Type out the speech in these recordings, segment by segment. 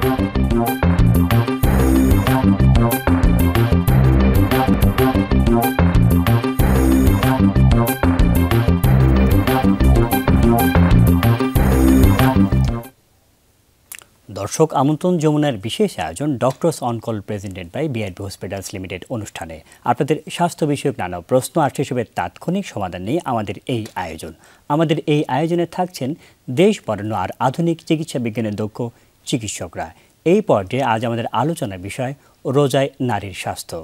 দর্শক আমন্ত্রণ যমুনার বিশেষ আয়োজন doctors on call presented by BRB hospitals limited অনুষ্ঠানে আপনাদের স্বাস্থ্য বিষয়ক নানা প্রশ্ন আর সেসবের তাৎক্ষণিক সমাধান নিয়ে আমাদের এই আয়োজন। আমাদের এই আয়োজনে থাকছেন দেশ বরেণ্য আর আধুনিক চিকিৎসা বিজ্ঞানের দক্ষ চিকিৎসকরা। এই পর্যায়ে আজ আমাদের আলোচনার বিষয় রোজায় নারীর স্বাস্থ্য।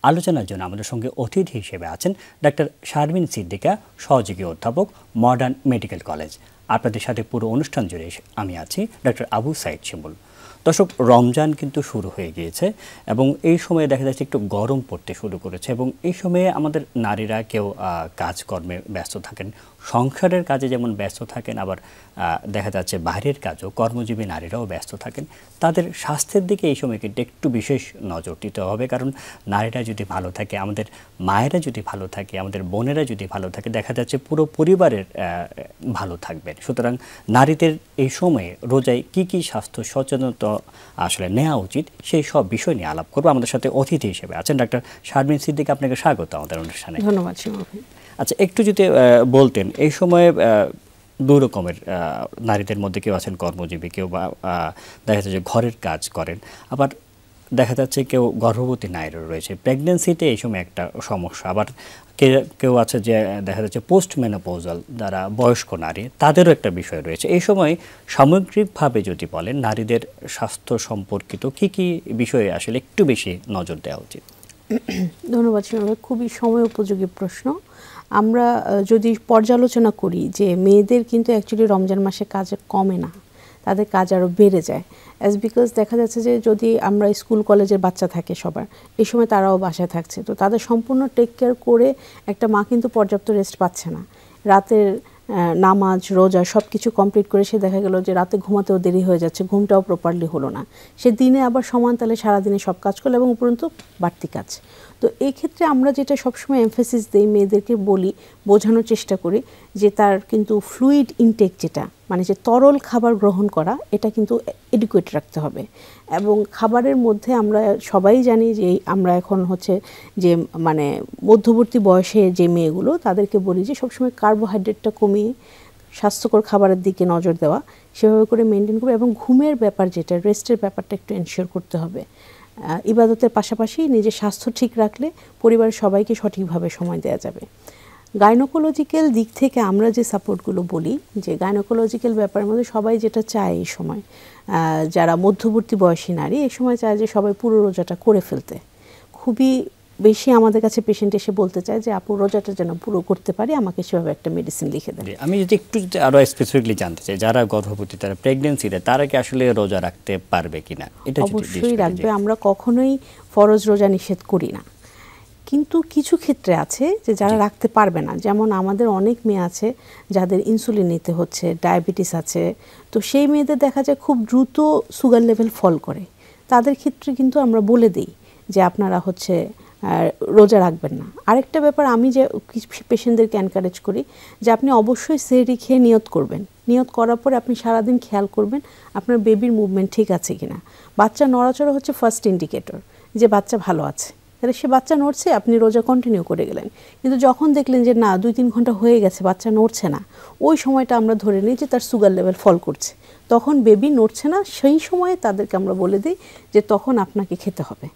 আলোচনার জন্য আমাদের সঙ্গে অতিথি হিসেবে আছেন ডাক্তার শারমিন সিদ্দিকা, সহযোগী অধ্যাপক, মডার্ন মেডিকেল কলেজ। আপনাদের সাথে পুরো অনুষ্ঠান জুড়ে আমি আছি ডক্টর আবু সাইদ শিমুল। দর্শক, রমজান কিন্তু শুরু হয়ে গিয়েছে এবং এই সময়ে দেখা যাচ্ছে একটু গরম পড়তে শুরু করেছে এবং এই সময়ে আমাদের নারীরা কেউ কাজকর্মে ব্যস্ত থাকেন, সংসারের কাজে যেমন ব্যস্ত থাকেন, আবার দেখা যাচ্ছে বাইরের কাজও কর্মজীবী নারীরাও ব্যস্ত থাকেন। তাদের স্বাস্থ্যের দিকে এই সময় কিন্তু একটু বিশেষ নজর দিতে হবে, কারণ নারীরা যদি ভালো থাকে, আমাদের মায়েরা যদি ভালো থাকে, আমাদের বোনেরা যদি ভালো থাকে, দেখা যাচ্ছে পুরো পরিবারের ভালো থাকবেন। সুতরাং নারীদের এই সময়ে রোজায় কি কি স্বাস্থ্য সচেতনতা আসলে নেওয়া উচিত সেই সব বিষয় নিয়ে আলাপ করবো। আমাদের সাথে অতিথি হিসেবে আছেন ডাক্তার শারমিন সিদ্দিকা, আপনাকে স্বাগত আমাদের অনুষ্ঠানে। ধন্যবাদ। আচ্ছা, একটু যদি বলতেন, এই সময়ে দুই রকমের নারীদের মধ্যে কেউ আছেন কর্মজীবী, কেউ বা দেখা যাচ্ছে যে ঘরের কাজ করেন, আবার দেখা যাচ্ছে কেউ গর্ভবতী নারীরও রয়েছে। প্রেগনেন্সিতে এই সময় একটা সমস্যা, আবার কেউ আছে যে দেখা যাচ্ছে পোস্ট মেনোপজাল যারা বয়স্ক নারী, তাদেরও একটা বিষয় রয়েছে। এই সময় সামগ্রিকভাবে যদি বলেন নারীদের স্বাস্থ্য সম্পর্কিত কি কি বিষয়ে আসলে একটু বেশি নজর দেওয়া উচিত? ধন্যবাদ। খুবই সময় উপযোগী প্রশ্ন। আমরা যদি পর্যালোচনা করি যে মেয়েদের কিন্তু অ্যাকচুয়ালি রমজান মাসে কাজ কমে না, তাদের কাজ আরও বেড়ে যায়। বিকজ দেখা যাচ্ছে যে যদি আমরা স্কুল কলেজের বাচ্চা থাকে সবার, এই সময় তারাও বাসায় থাকছে, তো তাদের সম্পূর্ণ টেক কেয়ার করে একটা মা কিন্তু পর্যাপ্ত রেস্ট পাচ্ছে না। রাতের নামাজ রোজা সব কিছু কমপ্লিট করে সে দেখা গেল যে রাতে ঘুমাতেও দেরি হয়ে যাচ্ছে, ঘুমটাও প্রপারলি হলো না। সে দিনে আবার সমান তালে সারাদিনে সব কাজ করলো এবং উপরন্তু বাড়তি কাজ। তো এই ক্ষেত্রে আমরা যেটা সবসময় এমফেসিস দিই, মেয়েদেরকে বলি, বোঝানোর চেষ্টা করি যে তার কিন্তু ফ্লুইড ইনটেক, যেটা মানে যে তরল খাবার গ্রহণ করা, এটা কিন্তু এডুকুয়েট রাখতে হবে। এবং খাবারের মধ্যে আমরা সবাই জানি যে আমরা এখন হচ্ছে যে মানে মধ্যবর্তী বয়সে যে মেয়েগুলো, তাদেরকে বলি যে সবসময় কার্বোহাইড্রেটটা কমিয়ে স্বাস্থ্যকর খাবারের দিকে নজর দেওয়া, সেভাবে করে মেনটেন করবে। এবং ঘুমের ব্যাপার, যেটা রেস্টের ব্যাপারটা একটু এনশিওর করতে হবে। ইবাদতের পাশাপাশি নিজের স্বাস্থ্য ঠিক রাখলে পরিবারের সবাইকে সঠিকভাবে সময় দেওয়া যাবে। গাইনোকোলজিক্যাল দিক থেকে আমরা যে সাপোর্টগুলো বলি, যে গাইনোকোলজিক্যাল ব্যাপারের মধ্যে সবাই যেটা চায় এই সময়, যারা মধ্যবর্তী বয়সী নারী, এই সময় চায় যে সবাই পুরো রোজাটা করে ফেলতে। খুবই বেশি আমাদের কাছে পেশেন্ট এসে বলতে চায় যে আপু রোজাটা যেন পুরো করতে পারি, আমাকে সেভাবে একটা মেডিসিন লিখে দেন। আমি যদি একটু আরো স্পেসিফিকলি জানতে চাই, যারা গর্ভবতী, তারা প্রেগন্যান্সিতে, তারা কি আসলে রোজা রাখতে পারবে কিনা? এটা অবশ্যই রাখবে। আমরা কখনোই ফরজ রোজা নিষেধ করি না, কিন্তু কিছু ক্ষেত্রে আছে যে যারা রাখতে পারবে না। যেমন আমাদের অনেক মেয়ে আছে যাদের ইনসুলিন নিতে হচ্ছে, ডায়াবেটিস আছে, তো সেই মেয়েদের দেখা যায় খুব দ্রুত সুগার লেভেল ফল করে। তাদের ক্ষেত্রে কিন্তু আমরা বলে দিই যে আপনারা হচ্ছে রোজা রাখবেন না। আরেকটা ব্যাপার, আমি যে পেশেন্টদেরকে এনকারেজ করি যে আপনি অবশ্যই সেহরি খেয়ে নিয়ত করবেন। নিয়ত করার পরে আপনি সারাদিন খেয়াল করবেন আপনার বেবির মুভমেন্ট ঠিক আছে কিনা। বাচ্চা নড়াচড়া হচ্ছে ফার্স্ট ইন্ডিকেটর যে বাচ্চা ভালো আছে। তাহলে সে বাচ্চা নড়ছে, আপনি রোজা কন্টিনিউ করে গেলেন। কিন্তু যখন দেখলেন যে না 2-3 ঘন্টা হয়ে গেছে বাচ্চা নড়ছে না, ওই সময়টা আমরা ধরে নিই যে তার সুগার লেভেল ফল করছে। তখন বেবি নড়ছে না, সেই সময়ে তাদেরকে আমরা বলে দিই যে তখন আপনাকে খেতে হবে।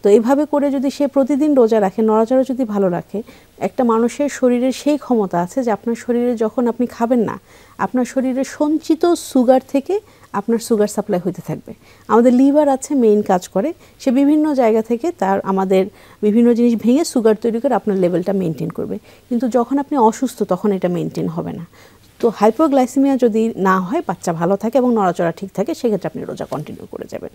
তো এইভাবে করে যদি সে প্রতিদিন রোজা রাখে, নড়াচড়া যদি ভালো রাখে, একটা মানুষের শরীরের সেই ক্ষমতা আছে যে আপনার শরীরে যখন আপনি খাবেন না, আপনার শরীরে সঞ্চিত সুগার থেকে আপনার সুগার সাপ্লাই হতে থাকবে। আমাদের লিভার আছে, মেইন কাজ করে, সে বিভিন্ন জায়গা থেকে তার আমাদের বিভিন্ন জিনিস ভেঙে সুগার তৈরি করে আপনার লেভেলটা মেনটেন করবে। কিন্তু যখন আপনি অসুস্থ তখন এটা মেনটেন হবে না। তো হাইপোগ্লাইসেমিয়া যদি না হয়, বাচ্চা ভালো থাকে এবং নড়াচড়া ঠিক থাকে, সেক্ষেত্রে আপনি রোজা কন্টিনিউ করে যাবেন।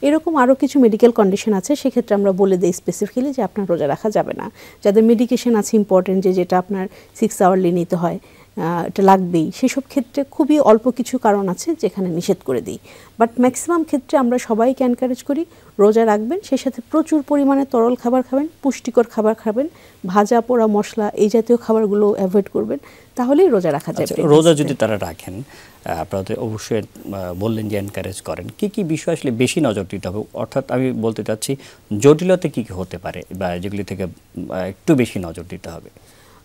এরকম আরও কিছু মেডিকেল কন্ডিশন আছে, সেক্ষেত্রে আমরা বলে দিই স্পেসিফিক্যালি যে আপনার রোজা রাখা যাবে না। যাদের মেডিকেশন আছে ইম্পর্টেন্ট, যেটা আপনার 6 আওয়ারলি নিতে হয়, এটা লাগবেই, সেসব ক্ষেত্রে খুবই অল্প কিছু কারণ আছে যেখানে নিষেধ করে দিই। বাট ম্যাক্সিমাম ক্ষেত্রে আমরা সবাইকে এনকারেজ করি রোজা রাখবেন, সেই সাথে প্রচুর পরিমাণে তরল খাবার খাবেন, পুষ্টিকর খাবার খাবেন, ভাজা পোড়া মশলা এই জাতীয় খাবারগুলো অ্যাভয়েড করবেন, তাহলেই রোজা রাখা যাবে। রোজা যদি তারা রাখেন, আপনারা অবশ্যই বললেন যে এনকারেজ করেন, কি কি বিষয় আসলে বেশি নজর দিতে হবে? অর্থাৎ আমি বলতে চাচ্ছি জটিলতা কি কি হতে পারে বা যেগুলি থেকে একটু বেশি নজর দিতে হবে?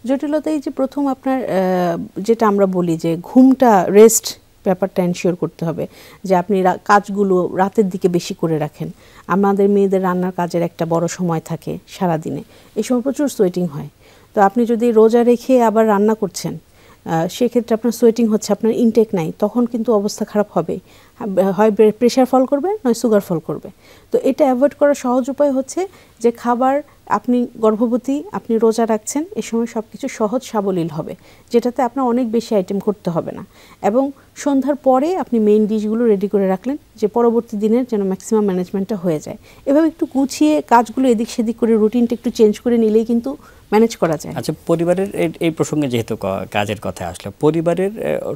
জটিলতাই যে প্রথম আপনার যেটা আমরা বলি যে ঘুমটা, রেস্ট ব্যাপারটা এনশিওর করতে হবে, যে আপনি কাজগুলো রাতের দিকে বেশি করে রাখেন। আমাদের মেয়েদের রান্নার কাজের একটা বড় সময় থাকে সারাদিনে, এই সময় প্রচুর সোয়েটিং হয়। তো আপনি যদি রোজা রেখে আবার রান্না করছেন, সেক্ষেত্রে আপনার সোয়েটিং হচ্ছে, আপনার ইনটেক নাই, তখন কিন্তু অবস্থা খারাপ হবে, হয় প্রেশার ফল করবে নয় সুগার ফল করবে। তো এটা অ্যাভয়েড করার সহজ উপায় হচ্ছে যে খাবার, আপনি গর্ভবতী, আপনি রোজা রাখছেন, এ সময় সব কিছু সহজ সাবলীল হবে, যেটাতে আপনার অনেক বেশি আইটেম করতে হবে না। এবং সন্ধ্যার পরে আপনি মেইন ডিশগুলো রেডি করে রাখলেন, যে পরবর্তী দিনের যেন ম্যাক্সিমাম ম্যানেজমেন্টটা হয়ে যায়। এভাবে একটু গুছিয়ে কাজগুলো এদিক সেদিক করে রুটিনটা একটু চেঞ্জ করে নিলেই কিন্তু ম্যানেজ করা যায়। আচ্ছা, পরিবারের এই প্রসঙ্গে যেহেতু কাজের কথা আসলে, পরিবারের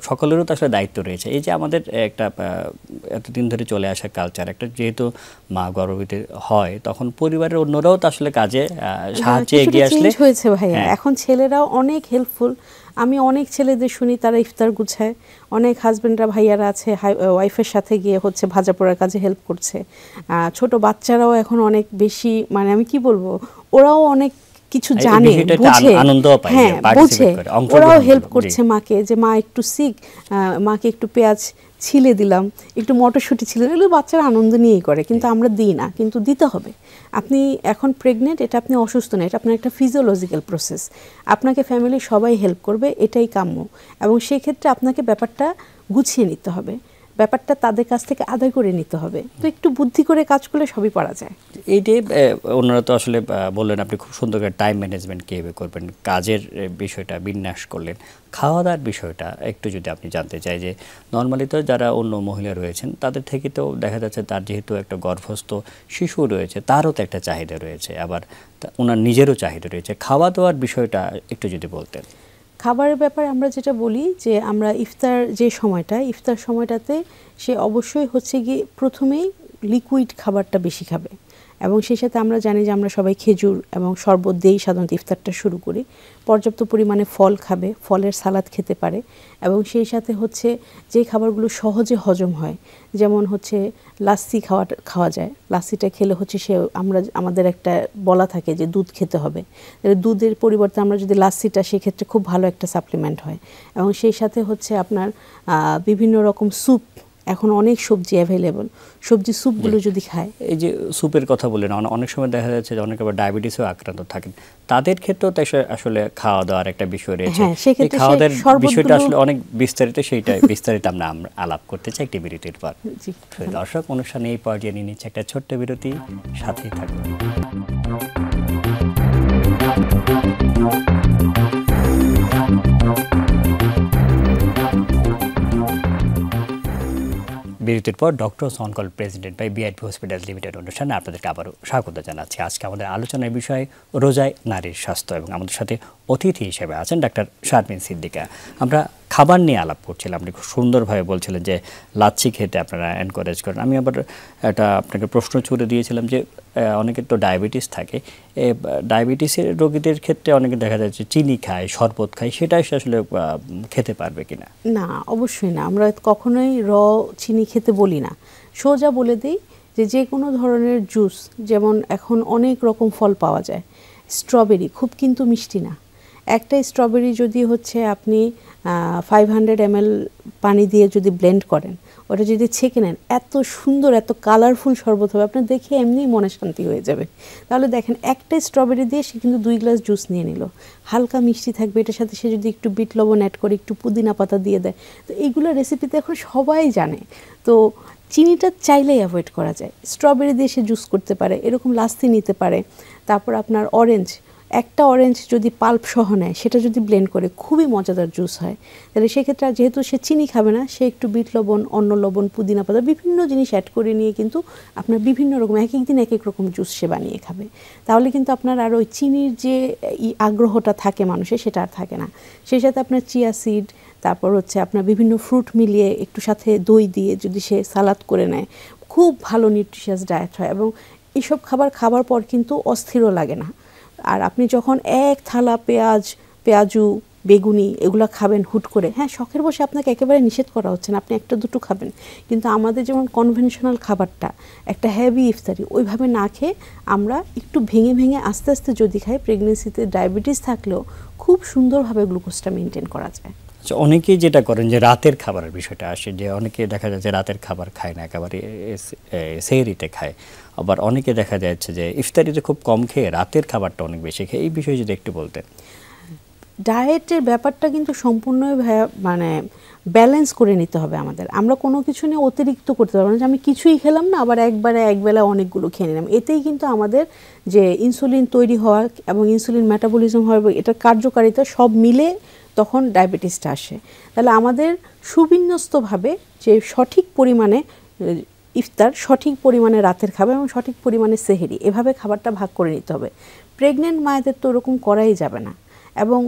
সকলেরও তো আসলে দায়িত্ব রয়েছে। এই যে আমাদের একটা এতদিন ধরে চলে আসা কালচার, একটা যেহেতু মা গর্ভবতী হয়, তখন পরিবারের অন্যরাও তো আসলে কাজে সাহায্যে এগিয়ে আসলে হয়েছে ভাইয়া। এখন ছেলেরাও অনেক হেল্পফুল। আমি অনেক ছেলেদের শুনি তারা ইফতার গুছায়, অনেক হাজবেন্ডরা ভাইয়ারা আছে ওয়াইফের সাথে গিয়ে হচ্ছে ভাজা পোড়ার কাজে হেল্প করছে। ছোট বাচ্চারাও এখন অনেক বেশি, মানে আমি কি বলবো, ওরাও অনেক কিছু জানে, বুঝে, হ্যাঁ বুঝে, ওরাও হেল্প করছে মাকে, যে মা একটু সিক, মাকে একটু পেঁয়াজ ছিলে দিলাম, একটু মটরশুঁটি ছিলে দিলাম। এগুলো বাচ্চারা আনন্দ নিয়েই করে, কিন্তু আমরা দিই না, কিন্তু দিতে হবে। আপনি এখন প্রেগনেন্ট, এটা আপনি অসুস্থ না, এটা আপনার একটা ফিজিওলজিক্যাল প্রসেস। আপনাকে ফ্যামিলির সবাই হেল্প করবে, এটাই কাম্য। এবং সেই ক্ষেত্রে আপনাকে ব্যাপারটা গুছিয়ে নিতে হবে, ব্যাপারটা তাদের কাছ থেকে আদায় করে নিতে হবে। তো একটু বুদ্ধি করে কাজ করলে সবই পারা যায়। এইটাই ওনারা তো আসলে বললেন, আপনি খুব সুন্দর করে টাইম ম্যানেজমেন্ট কীভাবে করবেন, কাজের বিষয়টা বিন্যাস করলেন। খাওয়া দাওয়ার বিষয়টা একটু যদি আপনি জানতে চাই, যে নর্মালি তো যারা অন্য মহিলা রয়েছেন তাদের থেকে তো দেখা যাচ্ছে তার যেহেতু একটা গর্ভস্থ শিশু রয়েছে, তারও তো একটা চাহিদা রয়েছে, আবার ওনার নিজেরও চাহিদা রয়েছে। খাওয়া দাওয়ার বিষয়টা একটু যদি বলতেন। খাবারের ব্যাপারে আমরা যেটা বলি, যে আমরা ইফতার যে সময়টা, ইফতার সময়টাতে সে অবশ্যই হচ্ছে গিয়ে প্রথমেই লিকুইড খাবারটা বেশি খাবে। এবং সেই সাথে আমরা জানি যে আমরা সবাই খেজুর এবং শরবত দিয়েই সাধারণত ইফতারটা শুরু করি। পর্যাপ্ত পরিমাণে ফল খাবে, ফলের সালাদ খেতে পারে। এবং সেই সাথে হচ্ছে যে খাবারগুলো সহজে হজম হয়, যেমন হচ্ছে লাস্সি খাওয়া যায়। লাস্সিটা খেলে হচ্ছে আমাদের একটা বলা থাকে যে দুধ খেতে হবে, দুধের পরিবর্তে আমরা যদি লাস্সিটা, সেক্ষেত্রে খুব ভালো একটা সাপ্লিমেন্ট হয়। এবং সেই সাথে হচ্ছে আপনার বিভিন্ন রকম স্যুপ, এখন অনেক সবজি অ্যাভেলেবল, সবজি স্যুপগুলো যদি খায়। এই যে স্যুপের কথা বললেন, অনেক সময় দেখা যাচ্ছে যে অনেকে আবার ডায়াবেটিসও আক্রান্ত থাকেন, তাদের ক্ষেত্রেও তো আসলে খাওয়া দাওয়ার একটা বিষয় রয়েছে। এই খাওয়া দাওয়ার বিষয়টা আসলে অনেক বিস্তারিত, সেইটাই বিস্তারিত আমরা আলাপ করতে চাই একটি বিরতির পর। দর্শক, অনুষ্ঠানে এই পর্যায়ে নিয়ে নিচ্ছে একটা ছোট্ট বিরতি, সাথেই থাকুন। বিরতির পর doctors on call president by BRP hospital limited অনুষ্ঠানে আপনাদেরকে আবারও স্বাগত জানাচ্ছি। আজকে আমাদের আলোচনার বিষয় রোজায় নারীর স্বাস্থ্য, এবং আমাদের সাথে অতিথি হিসেবে আছেন ডাক্তার শারমিন সিদ্দিকা। আমরা খাবার নিয়ে আলাপ করছিলাম, আপনি খুব সুন্দরভাবে বলছিলেন যে লাচ্ছি খেতে আপনারা এনকারেজ করেন। আমি আবার একটা আপনাকে প্রশ্ন ছুড়ে দিয়েছিলাম যে অনেকের তো ডায়াবেটিস থাকে, ডায়াবেটিসের রোগীদের ক্ষেত্রে অনেকে দেখা যাচ্ছে চিনি খায়, শরবত খায়, সেটা আসলে খেতে পারবে কিনা? না, অবশ্যই না। আমরা কখনোই চিনি খেতে বলি না, সোজা বলে দিই যে কোনো ধরনের জুস, যেমন এখন অনেক রকম ফল পাওয়া যায়, স্ট্রবেরি খুব কিন্তু মিষ্টি না। একটা স্ট্রবেরি যদি হচ্ছে আপনি 500 ml পানি দিয়ে যদি ব্লেন্ড করেন, ওটা যদি ছেঁকে নেন, এত সুন্দর, এত কালারফুল শরবত হবে, আপনার দেখে এমনিই মনে শান্তি হয়ে যাবে। তাহলে দেখেন, একটা স্ট্রবেরি দিয়ে সে কিন্তু 2 গ্লাস জুস নিয়ে নিল, হালকা মিষ্টি থাকবে, এটার সাথে সে যদি একটু বিট লবণ অ্যাড করে, একটু পুদিনা পাতা দিয়ে দেয়, তো এইগুলো রেসিপিতে এখন সবাই জানে। তো চিনিটা চাইলেই অ্যাভয়েড করা যায়, স্ট্রবেরি দিয়ে সে জুস করতে পারে, এরকম লাস্সি নিতে পারে। তারপর আপনার অরেঞ্জ, একটা অরেঞ্জ যদি পাল্প সহ নেয়, সেটা যদি ব্লেন্ড করে খুবই মজাদার জুস হয়। তাহলে সেক্ষেত্রে যেহেতু সে চিনি খাবে না, সে একটু বিট লবণ, অন্য লবণ, পুদিনা পাতা, বিভিন্ন জিনিস অ্যাড করে নিয়ে কিন্তু আপনার বিভিন্ন রকম এক এক দিন এক এক রকম জুস সে বানিয়ে খাবে। তাহলে কিন্তু আপনার আর ওই চিনির যে আগ্রহটা থাকে মানুষের, সেটা আর থাকে না। সেই সাথে আপনার চিয়া সিড, তারপর হচ্ছে আপনার বিভিন্ন ফ্রুট মিলিয়ে একটু সাথে দই দিয়ে যদি সে সালাদ করে নেয়, খুব ভালো নিউট্রিশিয়াস ডায়েট হয়। এবং এইসব খাবার পর কিন্তু অস্থিরও লাগে না। আর আপনি যখন এক থালা পেঁয়াজু, বেগুনি এগুলো খাবেন হুট করে, হ্যাঁ শখের বসে আপনাকে একেবারে নিষেধ করা হচ্ছে না, আপনি একটা দুটো খাবেন, কিন্তু আমাদের যেমন কনভেনশনাল খাবারটা একটা হেভি ইফতারি, ওইভাবে না খেয়ে আমরা একটু ভেঙে ভেঙে আস্তে আস্তে যদি খাই, প্রেগনেন্সিতে ডায়াবেটিস থাকলেও খুব সুন্দরভাবে গ্লুকোজটা মেনটেন করা যায়। অনেকেই যেটা করেন যে রাতের খাবারের বিষয়টা আসে, যে অনেকে দেখা যাচ্ছে রাতের খাবার খায় না, একেবারে সেহরিতে খায়। আবার অনেকে দেখা যাচ্ছে যে ইফতারিতে খুব কম খেয়ে রাতের খাবারটা অনেক বেশি খেয়ে। এই বিষয়ে যদি একটু বলতেন। ডায়েটের ব্যাপারটা কিন্তু সম্পূর্ণ মানে ব্যালেন্স করে নিতে হবে আমাদের। আমরা কোনো কিছু নিয়ে অতিরিক্ত করতে পারবো না যে আমি কিছুই খেলাম না আবার একবেলা অনেকগুলো খেয়ে নিলাম। এতেই কিন্তু আমাদের যে ইনসুলিন তৈরি হওয়া এবং ইনসুলিন মেটাবলিজম হওয়া, এটার কার্যকারিতা সব মিলে তখন ডায়াবেটিসটা আসে। তাহলে আমাদের সুবিন্যস্তভাবে যে সঠিক পরিমাণে ইফতার, সঠিক পরিমাণে রাতের খাবার এবং সঠিক পরিমাণে সেহরি, এভাবে খাবারটা ভাগ করে নিতে হবে। প্রেগনেন্ট মায়েদের তো ওরকম করাই যাবে না এবং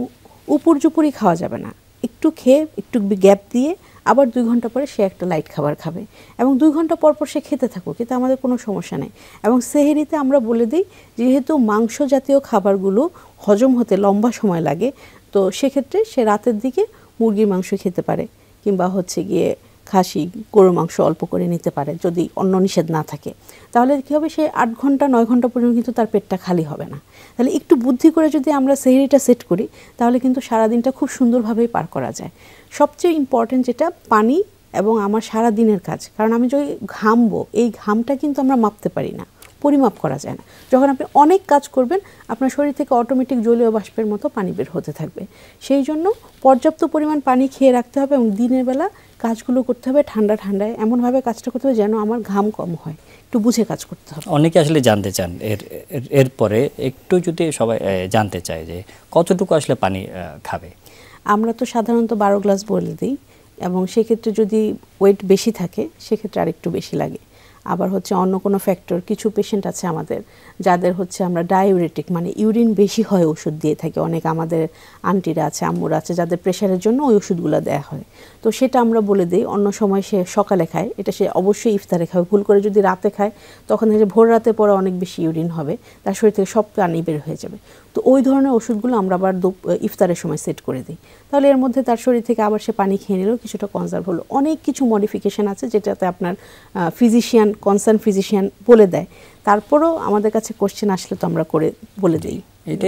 উপর্যুপুরি খাওয়া যাবে না। একটু খেয়ে একটু গ্যাপ দিয়ে আবার 2 ঘন্টা পরে সে একটা লাইট খাবার খাবে এবং 2 ঘন্টা পর সে খেতে থাকুক, এতে আমাদের কোনো সমস্যা নেই। এবং সেহরিতে আমরা বলে দিই, যেহেতু মাংস জাতীয় খাবারগুলো হজম হতে লম্বা সময় লাগে, তো সেক্ষেত্রে সে রাতের দিকে মুরগির মাংস খেতে পারে, কিংবা হচ্ছে গিয়ে খাসি, গরুর মাংস অল্প করে নিতে পারে যদি অন্য নিষেধ না থাকে। তাহলে কী হবে, সে 8 ঘন্টা 9 ঘন্টা পর্যন্ত কিন্তু তার পেটটা খালি হবে না। তাহলে একটু বুদ্ধি করে যদি আমরা সেহরিটা সেট করি, তাহলে কিন্তু সারাদিনটা খুব সুন্দরভাবেই পার করা যায়। সবচেয়ে ইম্পর্টেন্ট যেটা, পানি এবং আমার সারা দিনের কাজ। কারণ আমি যদি ঘামবো, এই ঘামটা কিন্তু আমরা মাপতে পারি না, পরিমাপ করা যায় না। যখন আপনি অনেক কাজ করবেন, আপনার শরীর থেকে অটোমেটিক জলীয় বাষ্পের মতো পানি বের হতে থাকবে। সেই জন্য পর্যাপ্ত পরিমাণ পানি খেয়ে রাখতে হবে এবং দিনের বেলা কাজগুলো করতে হবে ঠান্ডায়, এমনভাবে কাজটা করতে হবে যেন আমার ঘাম কম হয়, একটু বুঝে কাজ করতে হবে। অনেকে আসলে জানতে চান এরপরে একটু যদি সবাই জানতে চায় যে কতটুকু আসলে পানি খাবে। আমরা তো সাধারণত 12 গ্লাস বলে দিই, এবং সেক্ষেত্রে যদি ওয়েট বেশি থাকে সেক্ষেত্রে আরেকটু বেশি লাগে। আবার হচ্ছে অন্য কোনো ফ্যাক্টর, কিছু পেশেন্ট আছে আমাদের যাদের হচ্ছে আমরা ডায়োরেটিক মানে ইউরিন বেশি হয় ওষুধ দিয়ে থাকি। অনেক আমাদের আন্টিরা আছে, আম্মুরা আছে যাদের প্রেশারের জন্য ওই ওষুধগুলো দেওয়া হয়, তো সেটা আমরা বলে দিই। অন্য সময় সে সকালে খায়, এটা সে অবশ্যই ইফতারে খাবে। ভুল করে যদি রাতে খায়, তখন ভোর রাতে পরে অনেক বেশি ইউরিন হবে, তার শরীর থেকে সব পানি বের হয়ে যাবে। তো ওই ধরনের ওষুধগুলো আমরা আবার ইফতারের সময় সেট করে দিই। তাহলে এর মধ্যে তার শরীর থেকে আবার সে পানি খেয়ে নিলেও কিছুটা কনজার্ভ হলো। অনেক কিছু মডিফিকেশান আছে যেটাতে আপনার কনসার্ন ফিজিশিয়ান বলে দেয়। তারপরও আমাদের কাছে কোশ্চেন আসলে তো আমরা করে বলে দিই। এটা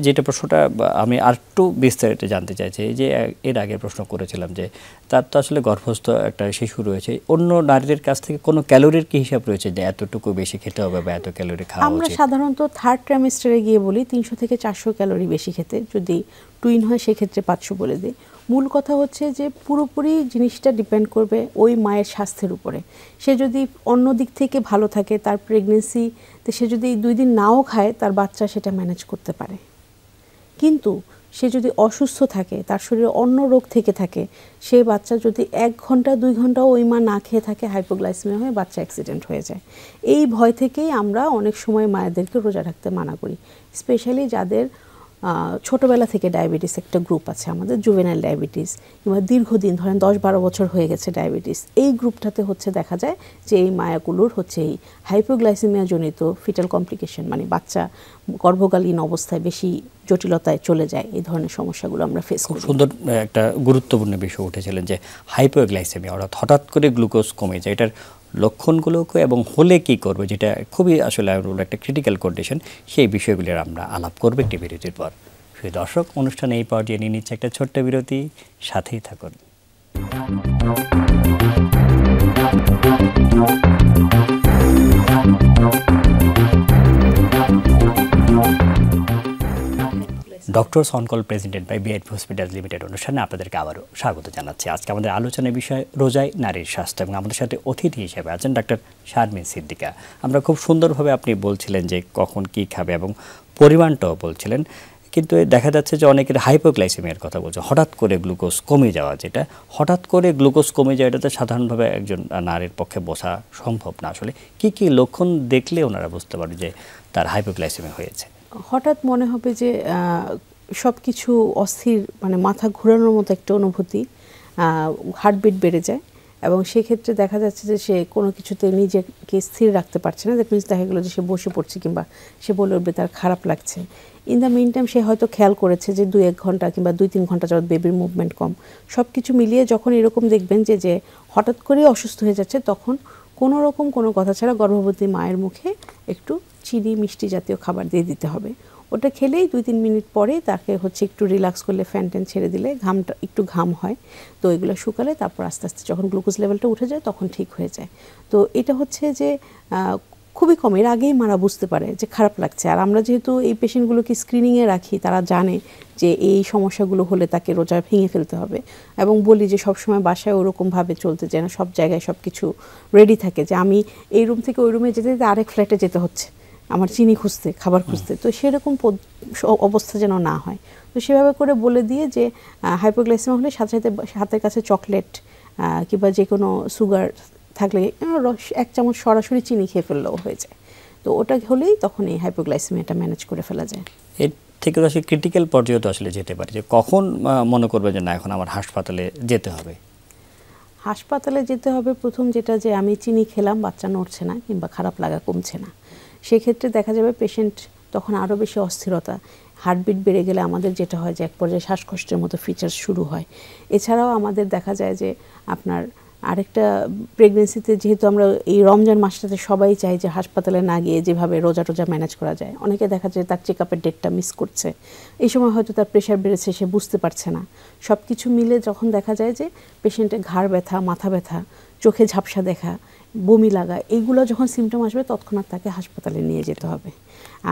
যেটা প্রশ্নটা আমি আরেকটু বিস্তারিত জানতে চাইছি, যে এর আগে প্রশ্ন করেছিলাম যে তার তো আসলে গর্ভস্থ একটা শিশু রয়েছে, অন্য নারীদের কাছ থেকে কোনো ক্যালোরির কি হিসাব রয়েছে যে এতটুকু বেশি খেতে হবে বা এত ক্যালোরি খাওয়া উচিত? আমরা সাধারণত 3rd ট্রাইমেস্টারে গিয়ে বলি 300 থেকে 400 ক্যালোরি বেশি খেতে, যদি টুইন হয় সেক্ষেত্রে 500 বলে দিই। মূল কথা হচ্ছে যে পুরোপুরি জিনিসটা ডিপেন্ড করবে ওই মায়ের স্বাস্থ্যের উপরে। সে যদি অন্য দিক থেকে ভালো থাকে, তার প্রেগনেন্সিতে সে যদি 2 দিন নাও খায়, তার বাচ্চা সেটা ম্যানেজ করতে পারে। কিন্তু সে যদি অসুস্থ থাকে, তার শরীরে অন্য রোগ থেকে থাকে, সে বাচ্চা যদি 1 ঘন্টা 2 ঘন্টাও ওই মা না খেয়ে থাকে, হাইপোগ্লাইসেমিয়া হয়ে বাচ্চা অ্যাক্সিডেন্ট হয়ে যায়। এই ভয় থেকেই আমরা অনেক সময় মায়েদেরকে রোজা রাখতে মানা করি। স্পেশালি যাদের ছোটোবেলা থেকে ডায়াবেটিস একটা গ্রুপ আছে আমাদের, জুভেনাইল ডায়াবেটিস, কিংবা দীর্ঘদিন ধরেন 10-12 বছর হয়ে গেছে ডায়াবেটিস, এই গ্রুপটাতে হচ্ছে দেখা যায় যে এই মায়াগুলোর হচ্ছে এই হাইপোগ্লাইসেমিয়া জনিত ফিটাল কমপ্লিকেশন, মানে বাচ্চা গর্ভকালীন অবস্থায় বেশি জটিলতায় চলে যায়। এই ধরনের সমস্যাগুলো আমরা ফেস করি। সুন্দর একটা গুরুত্বপূর্ণ বিষয় উঠেছিলেন যে হাইপোগ্লাইসেমিয়া, অর্থাৎ হঠাৎ করে গ্লুকোজ কমে যায়, এটার লক্ষণগুলোকে এবং হলে কি করবে, যেটা খুবই আসলে একটা ক্রিটিক্যাল কন্ডিশন, সেই বিষয়গুলির আমরা আলাপ করবো একটি বিরতির পর। প্রিয় দর্শক, অনুষ্ঠানে এই পর্যায়ে নিয়ে নিচ্ছে একটা ছোট্ট বিরতি, সাথেই থাকুন। Doctors on call presented by BIP hospitals limited অনুষ্ঠানে আপনাদেরকে আবারও স্বাগত জানাচ্ছি। আজকে আমাদের আলোচনার বিষয় রোজায় নারীর স্বাস্থ্য, এবং আমাদের সাথে অতিথি হিসেবে আছেন ডাক্তার শারমিন সিদ্দিকা। আমরা খুব সুন্দরভাবে আপনি বলছিলেন যে কখন কি খাবে এবং পরিমাণটাও বলছিলেন, কিন্তু দেখা যাচ্ছে যে অনেকের হাইপোগ্লাইসেমিয়ার কথা বলছে, হঠাৎ করে গ্লুকোজ কমে যাওয়া, যেটা হঠাৎ করে গ্লুকোজ কমে যাওয়া এটাতে সাধারণভাবে একজন নারীর পক্ষে বোঝা সম্ভব না। আসলে কি কি লক্ষণ দেখলে ওনারা বুঝতে পারে যে তার হাইপোগ্লাইসেমিয়া হয়েছে? হঠাৎ মনে হবে যে সব কিছু অস্থির, মানে মাথা ঘোরানোর মতো একটা অনুভূতি, হার্টবিট বেড়ে যায়, এবং সেক্ষেত্রে দেখা যাচ্ছে যে সে কোনো কিছুতে নিজেকে স্থির রাখতে পারছে না। দ্যাট মিনস দেখা গেলো যে সে বসে পড়ছে কিংবা সে বলে উঠবে তার খারাপ লাগছে। ইন দ্য মেইন টাইম সে হয়তো খেয়াল করেছে যে 2-1 ঘন্টা কিংবা 2-3 ঘন্টা যাবত বেবির মুভমেন্ট কম। সব কিছু মিলিয়ে যখন এরকম দেখবেন যে হঠাৎ করেই অসুস্থ হয়ে যাচ্ছে, তখন কোনো রকম কোনো কথা ছাড়া গর্ভবতী মায়ের মুখে একটু চিনি মিষ্টি জাতীয় খাবার দিয়ে দিতে হবে। ওটা খেলেই 2-3 মিনিট পরে তাকে হচ্ছে একটু রিল্যাক্স করলে, ফ্যান ট্যান ছেড়ে দিলে, ঘামটা একটু ঘাম হয়, তো এগুলো শুকালে তারপর আস্তে আস্তে যখন গ্লুকোজ লেভেলটা উঠে যায় তখন ঠিক হয়ে যায়। তো এটা হচ্ছে যে খুবই কম, এর আগেই মারা বুঝতে পারে যে খারাপ লাগছে। আর আমরা যেহেতু এই পেশেন্টগুলোকে স্ক্রিনিংয়ে রাখি, তারা জানে যে এই সমস্যাগুলো হলে তাকে রোজা ভেঙে ফেলতে হবে, এবং বলি যে সবসময় বাসায় ওরকমভাবে চলতে যেন সব জায়গায় সব কিছু রেডি থাকে, যে আমি এই রুম থেকে ওই রুমে যেতে যেতে আরেক ফ্ল্যাটে যেতে হচ্ছে আমার চিনি খুঁজতে, খাবার খুঁজতে, তো সেরকম অবস্থা যেন না হয়। তো সেভাবে করে বলে দিয়ে যে হাইপোগ্লাইসেমিয়া হলে সাথে সাথে হাতের কাছে চকলেট কিংবা যে কোনো সুগার থাকলে 1 চামচ সরাসরি চিনি খেয়ে ফেললেও হয়ে যায়। তো ওটা হলেই তখন এই হাইপোগ্লাইসেমিয়াটা ম্যানেজ করে ফেলা যায়। এর থেকে তো আসলে ক্রিটিক্যাল পর্যায়ে তো আসলে যেতে পারে, যে কখন মনে করবে যে না এখন আমার হাসপাতালে যেতে হবে? হাসপাতালে যেতে হবে প্রথম যেটা, যে আমি চিনি খেলাম, বাচ্চা নড়ছে না কিংবা খারাপ লাগা কমছে না, সেক্ষেত্রে দেখা যাবে পেশেন্ট তখন আরও বেশি অস্থিরতা, হার্টবিট বেড়ে গেলে আমাদের যেটা হয় যে এক পর্যায়ে শ্বাসকষ্টের মতো ফিচার্স শুরু হয়। এছাড়াও আমাদের দেখা যায় যে আপনার আরেকটা প্রেগনেন্সিতে, যেহেতু আমরা এই রমজান মাসটাতে সবাই চাই যে হাসপাতালে না গিয়ে যেভাবে রোজা টোজা ম্যানেজ করা যায়, অনেকে দেখা যায় তার চেক আপের ডেটটা মিস করছে, এই সময় হয়তো তার প্রেশার বেড়েছে, সে বুঝতে পারছে না। সব কিছু মিলে যখন দেখা যায় যে পেশেন্টের ঘাড় ব্যথা, মাথা ব্যথা, চোখে ঝাপসা দেখা, বমি লাগা, এইগুলো যখন সিমটম আসবে তৎক্ষণাৎ তাকে হাসপাতালে নিয়ে যেতে হবে।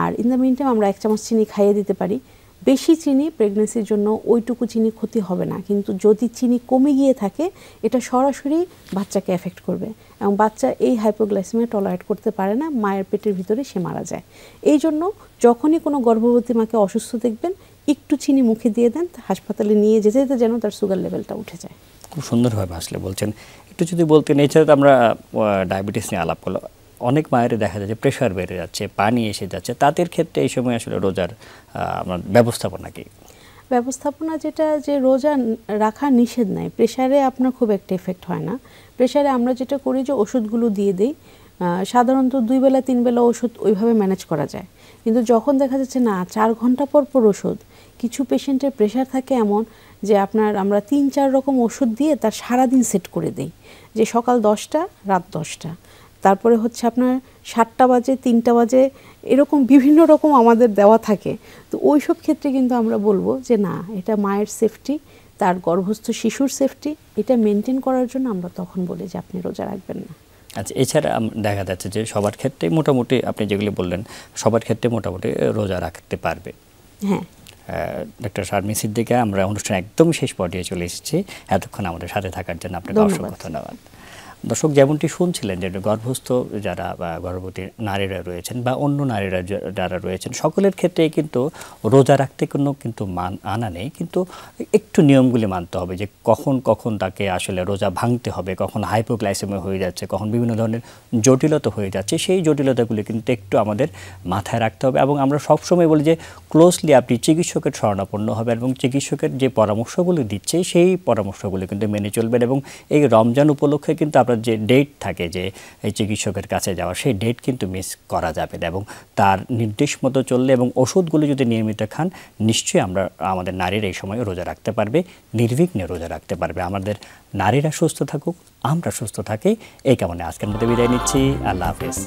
আর ইন দ্য মিন টাইম আমরা 1 চামচ চিনি খাইয়ে দিতে পারি। বেশি চিনি প্রেগনেন্সির জন্য ওইটুকু চিনি ক্ষতি হবে না, কিন্তু যদি চিনি কমে গিয়ে থাকে এটা সরাসরি বাচ্চাকে এফেক্ট করবে, এবং বাচ্চা এই হাইপোগ্লাইসেমিয়া টলারেট করতে পারে না, মায়ের পেটের ভিতরে সে মারা যায়। এই জন্য যখনই কোনো গর্ভবতী মাকে অসুস্থ দেখবেন, একটু চিনি মুখে দিয়ে দেন, হাসপাতালে নিয়ে যেতে যেতে যেন তার সুগার লেভেলটা উঠে যায়। খুব সুন্দরভাবে আসলে বলছেন। একটু যদি বলতেন, এছাড়া তো আমরা ডায়াবেটিস নিয়ে আলাপ করলাম, অনেক মায়ের দেখা যায় যে প্রেশার বেড়ে যাচ্ছে, পানি এসে যাচ্ছে, তাদের ক্ষেত্রে এই সময় আসলে রোজার আমার ব্যবস্থাপনা কি? ব্যবস্থাপনা যেটা, যে রোজা রাখা নিষেধ নাই, প্রেশারে আপনার খুব একটা এফেক্ট হয় না। প্রেশারে আমরা যেটা করি যে ওষুধগুলো দিয়ে দিই, সাধারণত 2 বেলা 3 বেলা ওষুধ ওইভাবে ম্যানেজ করা যায়। কিন্তু যখন দেখা যাচ্ছে না 4 ঘন্টা পর পর ওষুধ, কিছু পেশেন্টের প্রেশার থাকে এমন যে আমরা 3-4 রকম ওষুধ দিয়ে তার সারাদিন সেট করে দিই, যে সকাল 10টা রাত 10টা, তারপরে হচ্ছে আপনার 7টা বাজে 3টা বাজে, এরকম বিভিন্ন রকম আমাদের দেওয়া থাকে। তো ওই সব ক্ষেত্রে কিন্তু আমরা বলবো যে না, এটা মায়ের সেফটি, তার গর্ভস্থ শিশুর সেফটি, এটা মেনটেন করার জন্য আমরা তখন বলি যে আপনি রোজা রাখবেন না। আচ্ছা, এছাড়া দেখা যাচ্ছে যে সবার ক্ষেত্রে মোটামুটি আপনি যেগুলি বললেন সবার ক্ষেত্রে মোটামুটি রোজা রাখতে পারবে। হ্যাঁ, ডক্টর শারমিন সিদ্দিকা, আমরা অনুষ্ঠান একদম শেষ পর্যায়ে চলে এসেছি। এতক্ষণ আমাদের সাথে থাকার জন্য আপনাকে অসংখ্য ধন্যবাদ। দর্শক, যেমনটি শুনছিলেন যে গর্ভস্থ যারা বা গর্ভবতী নারীরা রয়েছেন বা অন্য নারীরা যারা রয়েছেন, সকলের ক্ষেত্রে কিন্তু রোজা রাখতে কোনো কিন্তু আনা নেই, কিন্তু একটু নিয়মগুলি মানতে হবে, যে কখন কখন তাকে আসলে রোজা ভাঙতে হবে, কখন হাইপোগ্লাইসেমিয়া হয়ে যাচ্ছে, কখন বিভিন্ন ধরনের জটিলতা হয়ে যাচ্ছে, সেই জটিলতাগুলি কিন্তু একটু আমাদের মাথায় রাখতে হবে। এবং আমরা সবসময় বলি যে ক্লোজলি আপনি চিকিৎসকের শরণাপন্ন হবেন এবং চিকিৎসকের যে পরামর্শগুলি দিচ্ছে সেই পরামর্শগুলি কিন্তু মেনে চলবেন। এবং এই রমজান উপলক্ষে কিন্তু যে ডেট থাকে যে এই চিকিৎসকের কাছে যাওয়ার, সেই ডেট কিন্তু মিস করা যাবে না, এবং তার নির্দেশ মতো চললে এবং ওষুধগুলো যদি নিয়মিত খান, নিশ্চয়ই আমাদের নারীরা এই সময় রোজা রাখতে পারবে, নির্বিঘ্নে রোজা রাখতে পারবে। আমাদের নারীরা সুস্থ থাকুক, আমরা সুস্থ থাকি, এই কামনে আজকের মধ্যে বিদায় নিচ্ছি। আল্লাহ হাফেজ।